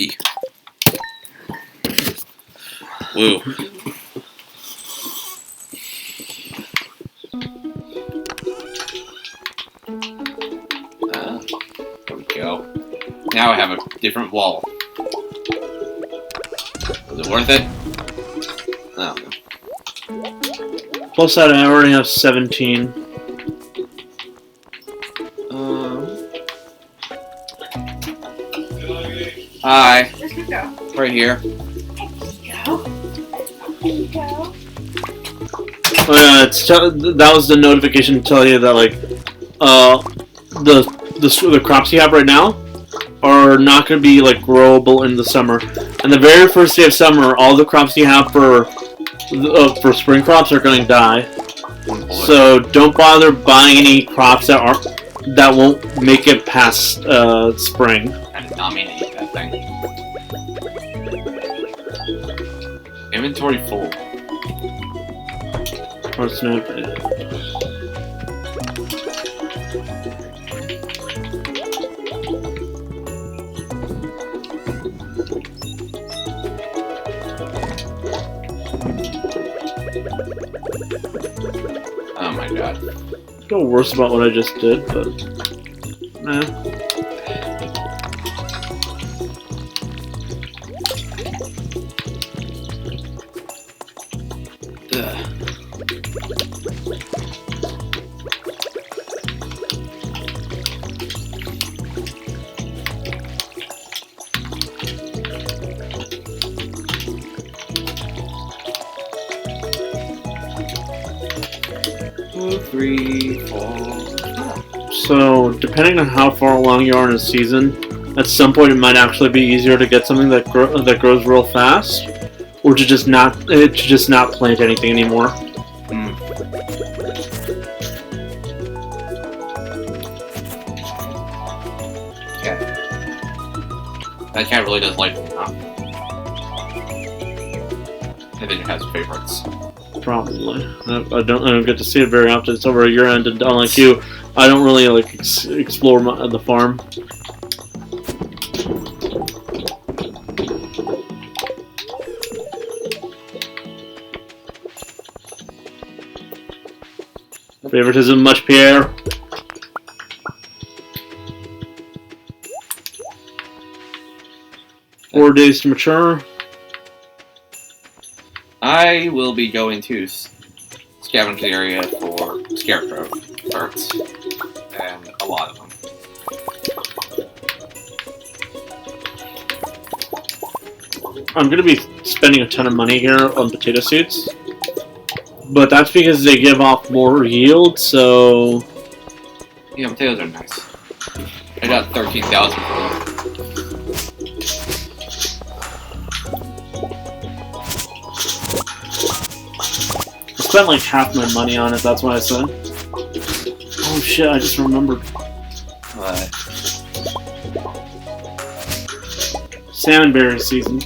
50. Woo. There we go. Now I have a different wall. Was it worth it? No. Plus that, I already have 17. Hi. Where'd you go? Right here. Go. Go. Oh yeah, that was the notification to tell you that like, the crops you have right now are not going to be like growable in the summer. And the very first day of summer, all the crops you have for spring crops are going to die. So don't bother buying any crops that won't make it past spring. I did not mean to eat that thing. Inventory full. What's new? Oh my god. I feel worse about what I just did, but Ugh. Two, 3, 4. So, depending on how far along you are in a season, at some point it might actually be easier to get something that grows real fast, or to just not plant anything anymore. Okay. That cat really does like me, huh? I think it has favorites. Probably. I don't get to see it very often. It's over at your end, and unlike you, I don't really like explore the farm. Favoritism, much Pierre. Four days to mature. I will be going to scavenge the area for Scarecrow birds, and a lot of them. I'm going to be spending a ton of money here on potato seeds, but that's because they give off more yield, so... Yeah, potatoes are nice. I got 13,000 for them. I spent like half my money on it, that's what I said. Oh shit, I just remembered. Salmon berry season.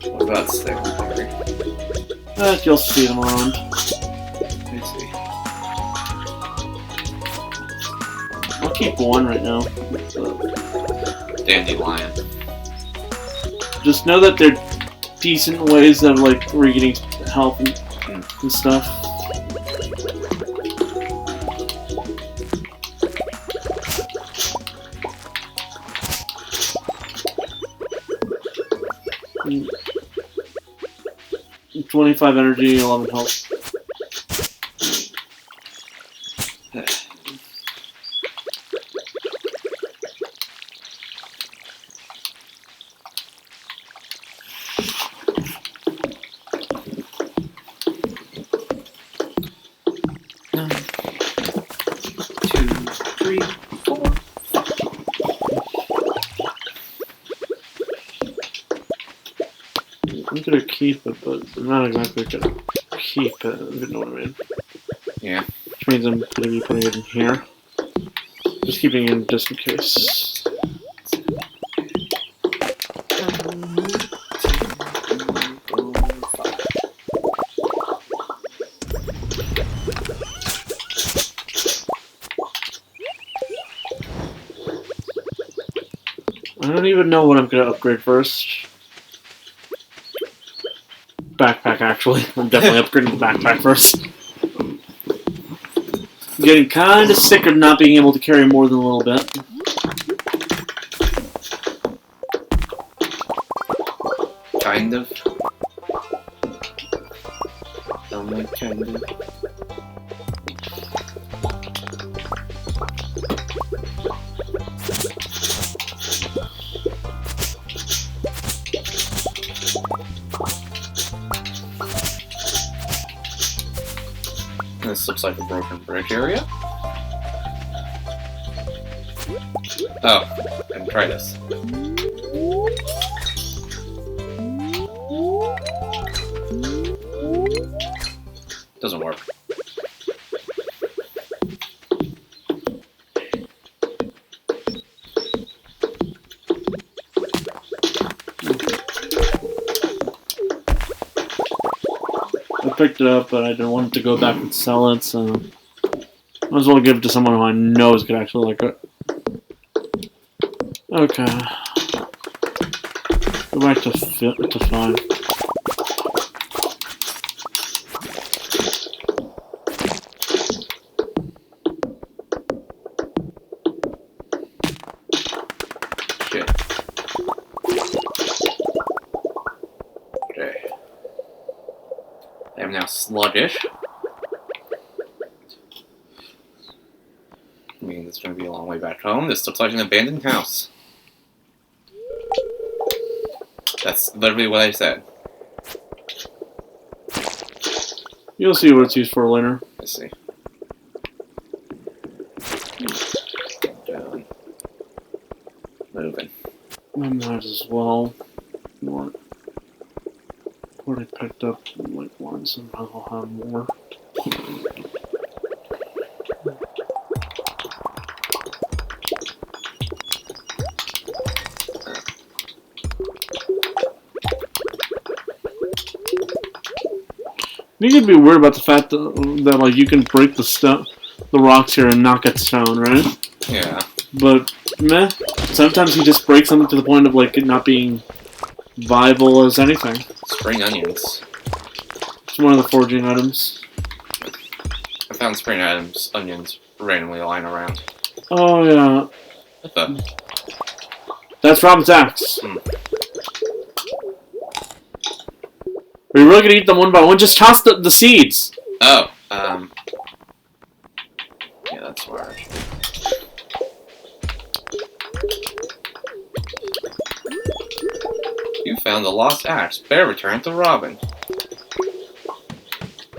What about salmon berry? You'll see them around. Let's see. I'll keep one right now. Dandelion. Just know that they're decent ways of like getting health and stuff. Mm. 25 energy, 11 health. I'm gonna keep it, but I'm not exactly gonna keep it, if you know what I mean. Yeah. Which means I'm gonna be putting it in here. Just keeping it in just in case. I don't even know what I'm gonna upgrade first. Backpack, actually. I'm definitely upgrading the backpack first. I'm getting kind of sick of not being able to carry more than a little bit. Kind of. Kind of. This looks like a broken bridge area. Oh, and try this. Doesn't work. I picked it up, but I didn't want it to go back and sell it, so might as well give it to someone who I know is gonna actually like it. Okay. Go back to 5. Shit. Okay. I am now sluggish. I mean, it's going to be a long way back home. This looks like an abandoned house. That's literally what I said. You'll see what it's used for later. Let's see. Down. Moving. I might as well. What? Already picked up like one, so I'll have more. I think it'd be weird about the fact that like you can break the rocks here and not get stone, right? Yeah. But meh. Sometimes you just break something to the point of like it not being viable as anything. Spring onions. It's one of the foraging items. I found spring onions randomly lying around. Oh yeah. What the? That's Robin's axe. Hmm. Are you really gonna eat them one by one? Just toss the seeds. Oh, yeah, that's smart. You found the lost axe. Better return it to Robin.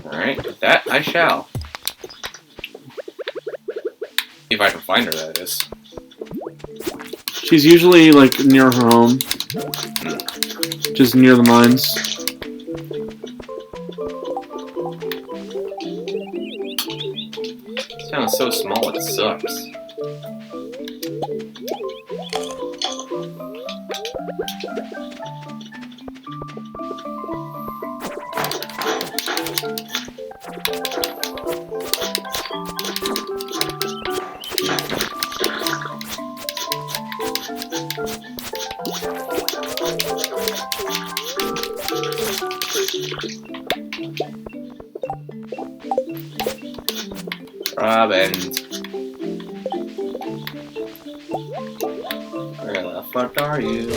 Alright, that I shall. If I can find her, that is. She's usually like near her home. Just near the mines. This town is so small, it sucks. Robin. Where the fuck are you?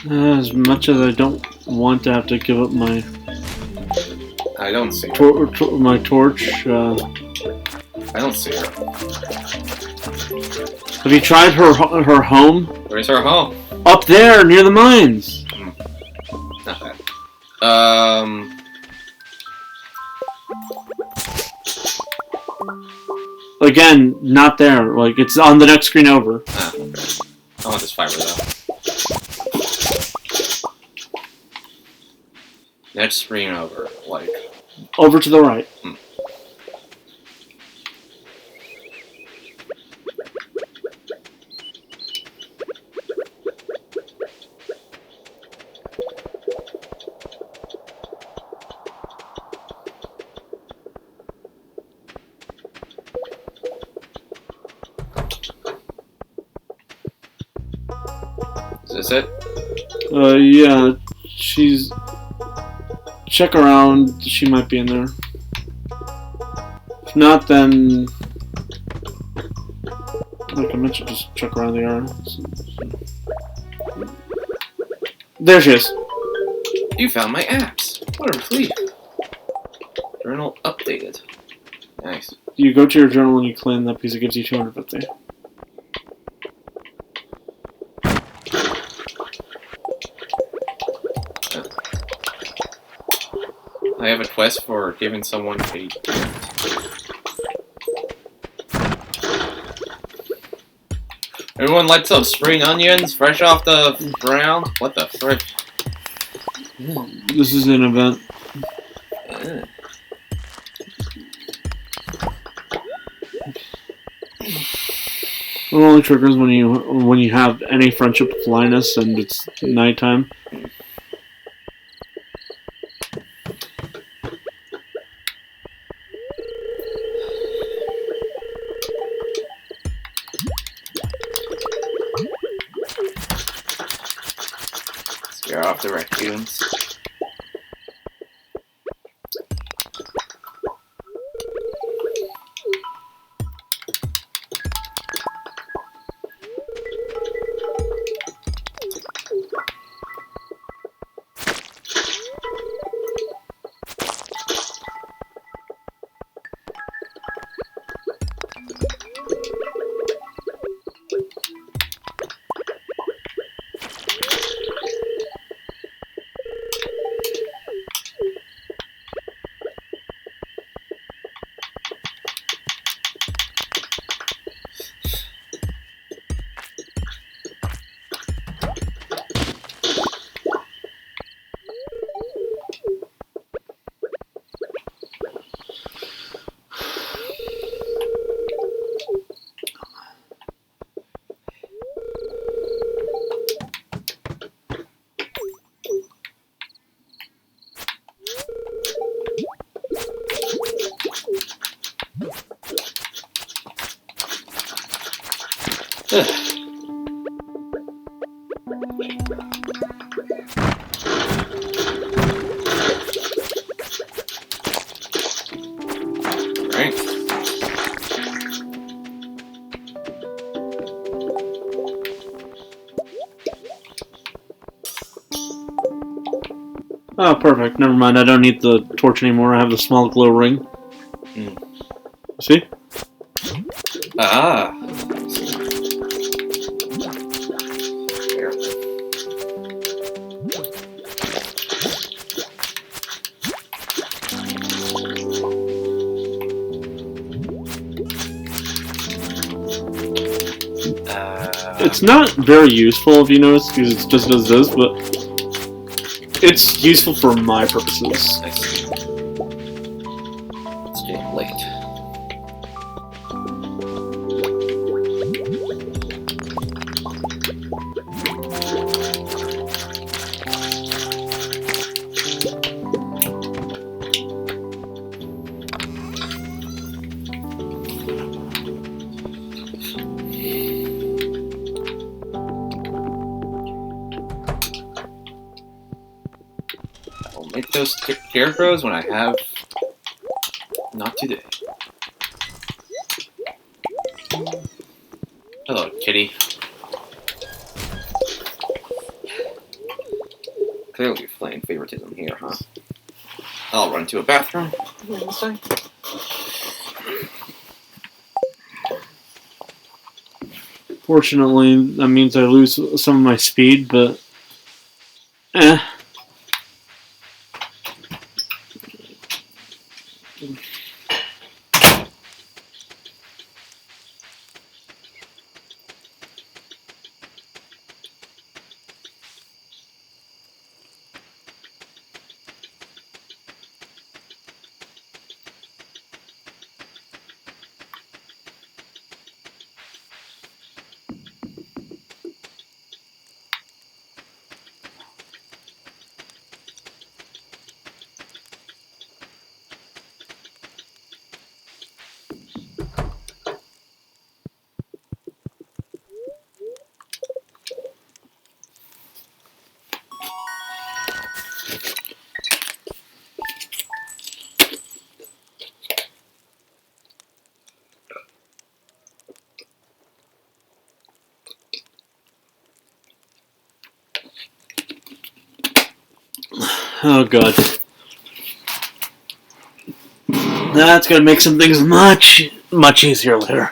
As much as I don't want to have to give up my I don't see her. my torch. I don't see her. Have you tried her home? Where's her home? Up there, near the mines. Not that. Again, not there. Like, it's on the next screen over. Ah, okay. I want this fiber though. Next screen over, like. Over to the right. Is this it? Yeah, she's... Check around, she might be in there. If not, then... Like I mentioned, just check around the area. There she is. You found my apps. What a relief. Journal updated. Nice. You go to your journal and you claim that piece, it gives you 250. I have a quest for giving someone a gift. Everyone likes some spring onions fresh off the ground? What the frick? This is an event. It only triggers when you have any friendship with Linus and it's nighttime. Scare off the raccoons. Right. Oh, perfect. Never mind. I don't need the torch anymore. I have the small glow ring. See? Ah. There. It's not very useful, if you notice, because it just does this, but it's useful for my purposes. I see. It's getting late. I'll make those scarecrows when I have... Not today. Hello, kitty. Clearly you're playing favoritism here, huh? I'll run to a bathroom. Fortunately, that means I lose some of my speed, but... Eh. Oh god. That's gonna make some things much easier later.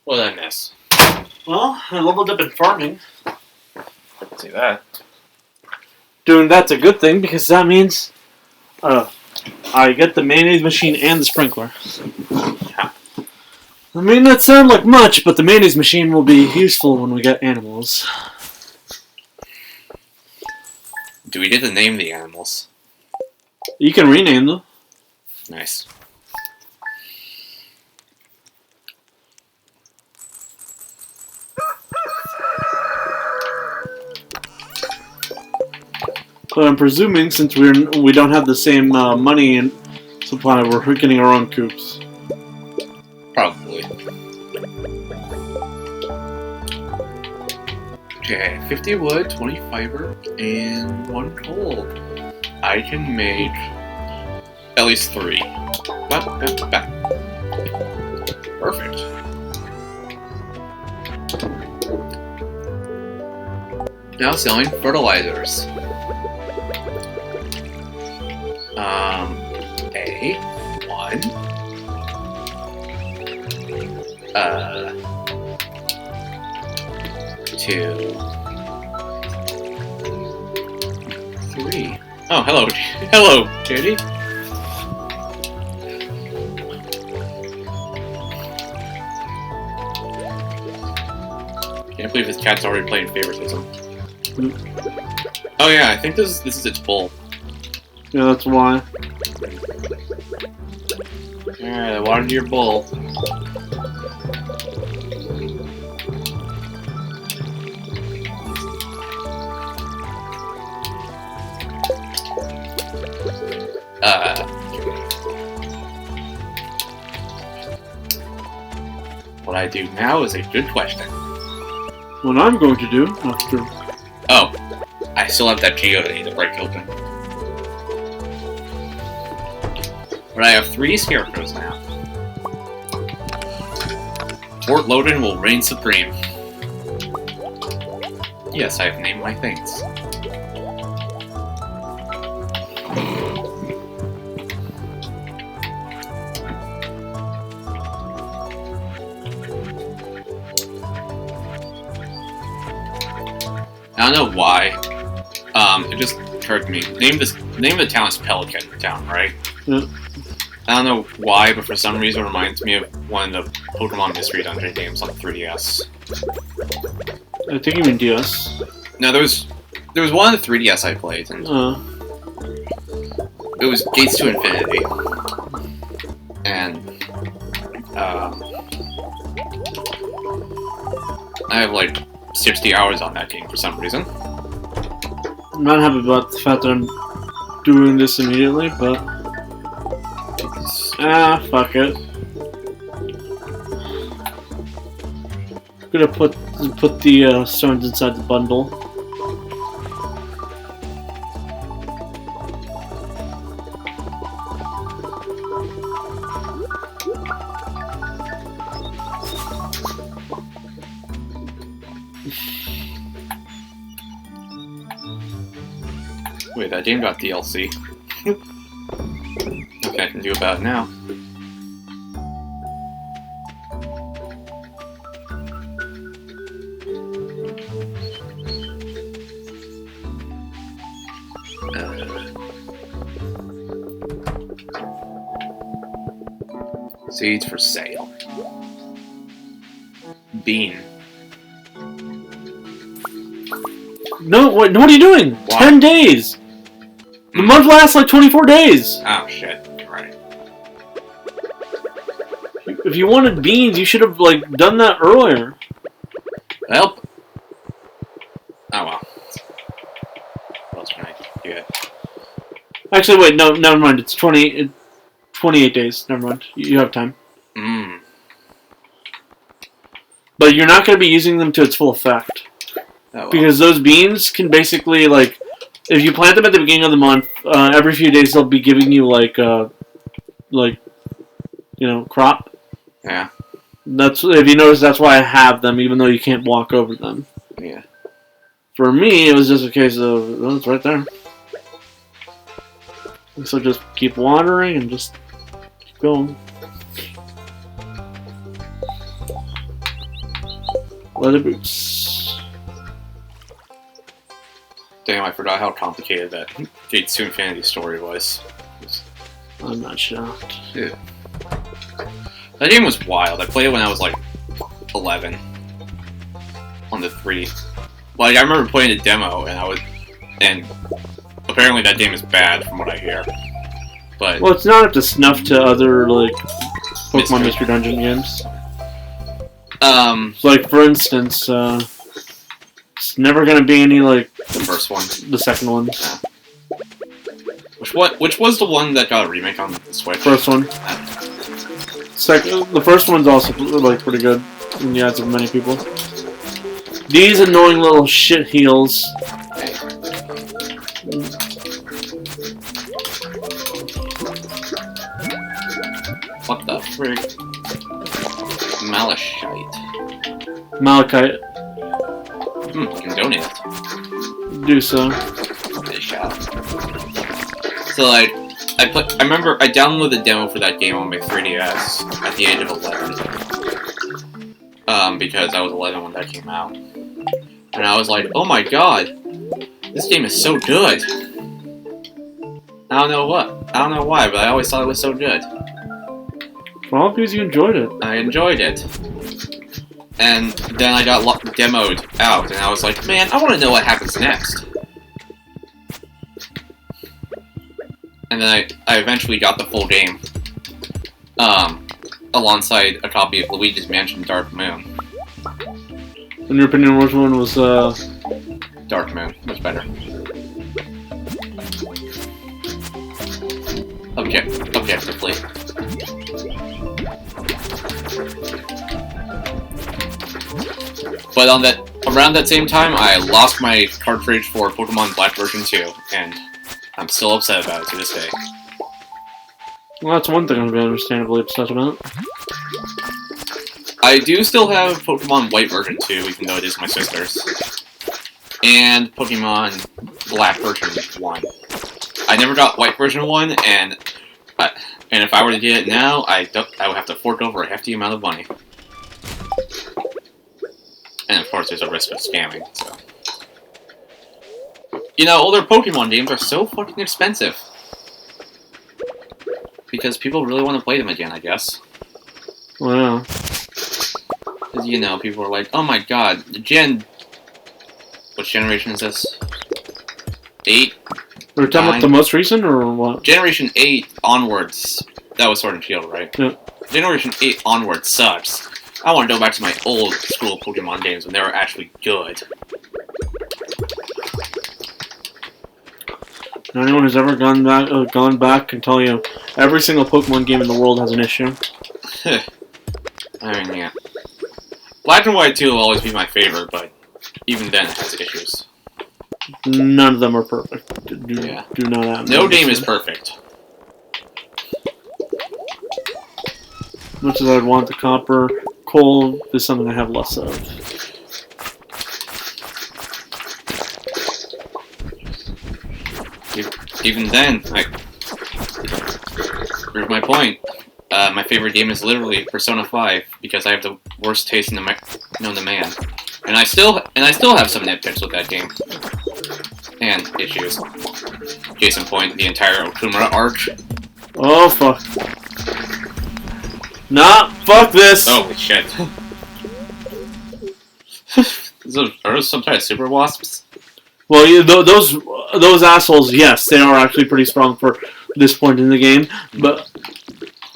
What did I miss? Well, I leveled up in farming. See that? Doing that's a good thing because that means I get the mayonnaise machine and the sprinkler. Yeah. I mean, that sounds like much, but the mayonnaise machine will be useful when we get animals. Do we get to name the animals? You can rename them. Nice. But I'm presuming since we don't have the same money and supply, we're getting our own coops. Probably. Okay, 50 wood, 20 fiber, and 1 coal. I can make at least 3. Back. Perfect. Now selling fertilizers. A1. 2. 3. Oh, hello. Hello, Katie. Can't believe his cat's already playing favoritism. Oh yeah, I think this is its bowl. Yeah, that's why. Alright, I watered your bowl. What I do now is a good question. What I'm going to do after... Oh, I still have that geode I need to break open. But I have 3 Scarecrows now. Fort Logan will reign supreme. Yes, I have named my things. I don't know why. It just occurred to me. Name of the town is Pelican Town, right? Yeah. I don't know why, but for some reason it reminds me of one of the Pokemon Mystery Dungeon games on the 3DS. I think you mean DS. No, there was one on the 3DS I played, and it was Gates to Infinity. And I have like 60 hours on that game for some reason. I'm not happy about the fact that I'm doing this immediately, but... fuck it. I'm gonna put the stones inside the bundle. Wait, that game got DLC. Okay, I can do about it now. Seeds for sale. Bean. No, what are you doing? What? 10 days! The month lasts like 24 days! Oh shit, you're right. If you wanted beans, you should have, like, done that earlier. Well. Oh well. What else can I get? Actually, wait, no, never mind. It's 28 days. Never mind. You have time. Mmm. But you're not going to be using them to its full effect. Oh well. Because those beans can basically, like, if you plant them at the beginning of the month, every few days they'll be giving you, crop. Yeah. That's, if you notice, that's why I have them, even though you can't walk over them. Yeah. For me, it was just a case of, well, it's right there. So just keep watering and just keep going. Leather boots. Damn, I forgot how complicated that Gates to Infinity story was. I'm not shocked. Yeah. That game was wild. I played it when I was like 11 on the 3. Like I remember playing the demo and apparently that game is bad from what I hear. But Well, it's not up to snuff to other like Pokemon Mystery. Mystery Dungeon games. Like for instance, it's never gonna be any like the first one. the second one. Which was the one that got a remake on the Switch? First one. The first one's also like pretty good. And yeah, it's many people. These annoying little shit heels. What the frick? Malachite. Malachite. You can donate it. Do so. They shall. So like, I remember I downloaded the demo for that game on my 3DS at the age of 11. Because I was 11 when that came out. And I was like, oh my god, this game is so good. I don't know why, but I always thought it was so good. Well, because you enjoyed it. I enjoyed it. And then I got demoed out, and I was like, man, I want to know what happens next. And then I eventually got the full game. Alongside a copy of Luigi's Mansion Dark Moon. In your opinion, which one was, Dark Moon was better. Objectively. But around that same time, I lost my cartridge for Pokemon Black version 2, and I'm still upset about it to this day. Well, that's one thing I'm understandably upset about. I do still have Pokemon White version 2, even though it is my sister's. And Pokemon Black version 1. I never got White version 1, and if I were to get it now, I would have to fork over a hefty amount of money. And of course, there's a risk of scamming, so. You know, older Pokemon games are so fucking expensive. Because people really want to play them again, I guess. Wow. Because, you know, people are like, oh my god, which generation is this? 8? Are we talking about the most recent, or what? Generation 8 onwards. That was Sword and Shield, right? Yeah. Generation 8 onwards sucks. I want to go back to my old school Pokemon games when they were actually good. Anyone who's ever gone back can tell you every single Pokemon game in the world has an issue. I mean, yeah. Black and White 2 will always be my favorite, but even then it has issues. None of them are perfect. Do not have. No game is perfect. Much as I'd want the copper, coal is something I have less of. even then, here's my point. My favorite game is literally Persona 5 because I have the worst taste known to man, and I still have some nitpicks with that game and issues. Case in point, the entire Okumura arc. Oh fuck! Nah, fuck this. Holy shit! Are those some kind of super wasps? Well, those assholes, yes, they are actually pretty strong for this point in the game, but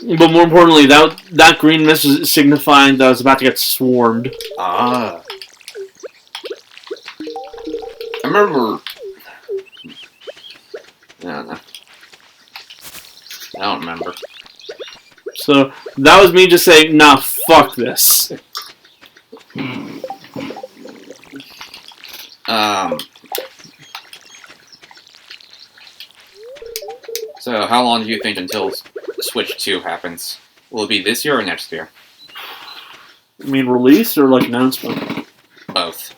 more importantly, that green mist is signifying that I was about to get swarmed. Ah. I remember... I don't know. I don't remember. So, that was me just saying, nah, fuck this. So, how long do you think until Switch 2 happens? Will it be this year or next year? I mean, release or, like, announcement? Both.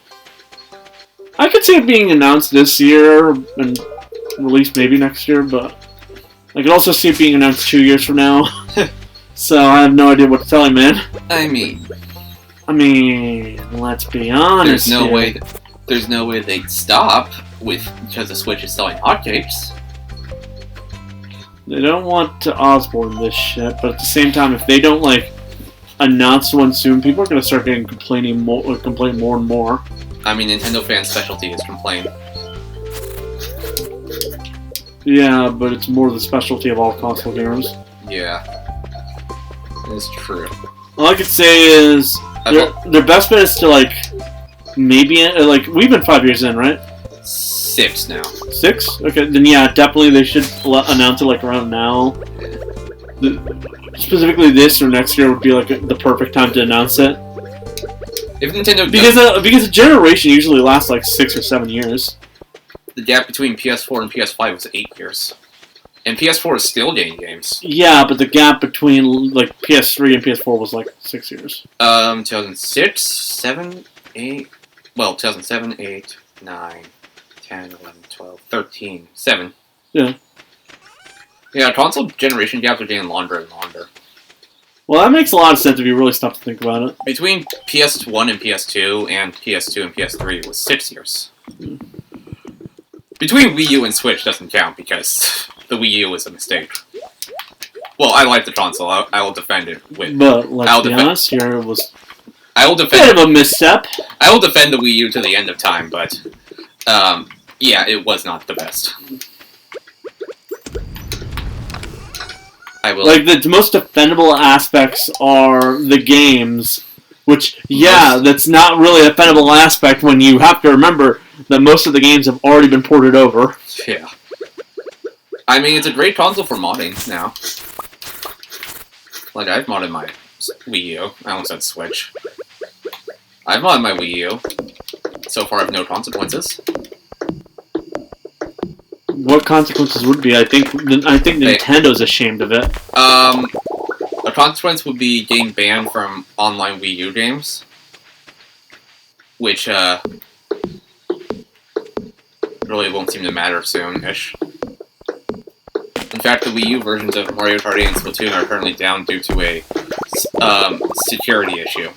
I could see it being announced this year and released maybe next year, but I could also see it being announced 2 years from now. So, I have no idea what to tell you, man. I mean, let's be honest. There's no way they'd stop because the Switch is selling hotcakes. They don't want to Osborne this shit, but at the same time, if they don't like announce one soon, people are gonna start getting complain more and more. I mean, Nintendo fans' specialty is complain. Yeah, but it's more the specialty of all console gamers. Yeah, it's true. All I could say is their best bet is to like maybe like we've been 5 years in, right? 6 now. 6? Okay, then yeah, definitely they should announce it like around now. Specifically this or next year would be like the perfect time to announce it. If Nintendo because a generation usually lasts like 6 or 7 years. The gap between PS4 and PS5 was 8 years. And PS4 is still getting games. Yeah, but the gap between like PS3 and PS4 was like 6 years. 2006, 7, 8... Well, 2007, 8, 9, 10, 11, 12, 13, 7. Yeah. Yeah, console generation gaps are getting longer and longer. Well, that makes a lot of sense if you really stop to think about it. Between PS1 and PS2, and PS2 and PS3 was 6 years. Between Wii U and Switch doesn't count because the Wii U was a mistake. Well, I like the console. I will defend it. But let's be honest, here it was a bit of a misstep. I will defend the Wii U to the end of time, but yeah, it was not the best. I will. Like the most defendable aspects are the games, which that's not really a defendable aspect when you have to remember that most of the games have already been ported over. Yeah. I mean, it's a great console for modding now. Like, I've modded my Wii U. I almost said Switch. I've modded my Wii U. So far, I have no consequences. What consequences would be? I think Nintendo's ashamed of it. A consequence would be getting banned from online Wii U games. Which, really won't seem to matter soon-ish. In fact, the Wii U versions of Mario Kart 8 and Splatoon are currently down due to a security issue.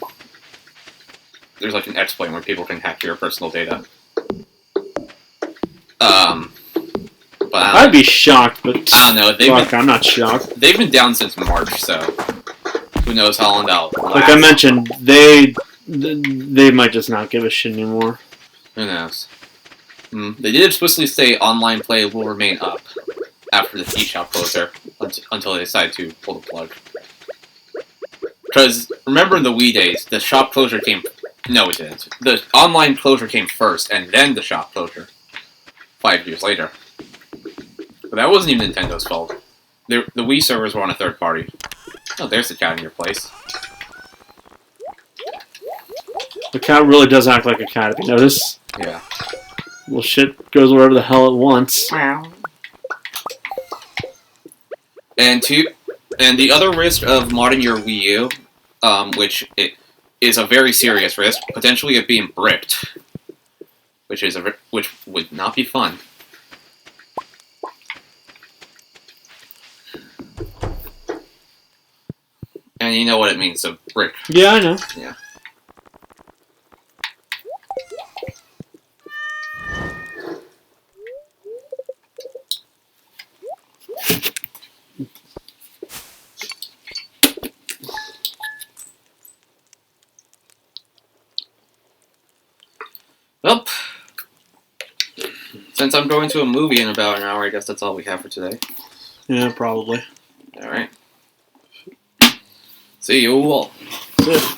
There's like an exploit where people can hack your personal data. But I'd be shocked, but I don't know. I'm not shocked. They've been down since March, so who knows how long that'll last. Like I mentioned, they might just not give a shit anymore. Who knows? They did explicitly say online play will remain up after the eShop closure until they decide to pull the plug. Because remember in the Wii days, the shop closure came. No, it didn't. The online closure came first, and then the shop closure. 5 years later. But that wasn't even Nintendo's fault. The Wii servers were on a third party. Oh, there's the cat in your place. The cat really does act like a cat, if you notice. Yeah. Well, shit goes wherever the hell it wants. And the other risk of modding your Wii U, which it is a very serious risk, potentially of being bricked, which would not be fun. And you know what it means, a brick. Yeah, I know. Yeah. Well, since I'm going to a movie in about an hour, I guess that's all we have for today. Yeah, probably. Alright. See you all. That's it.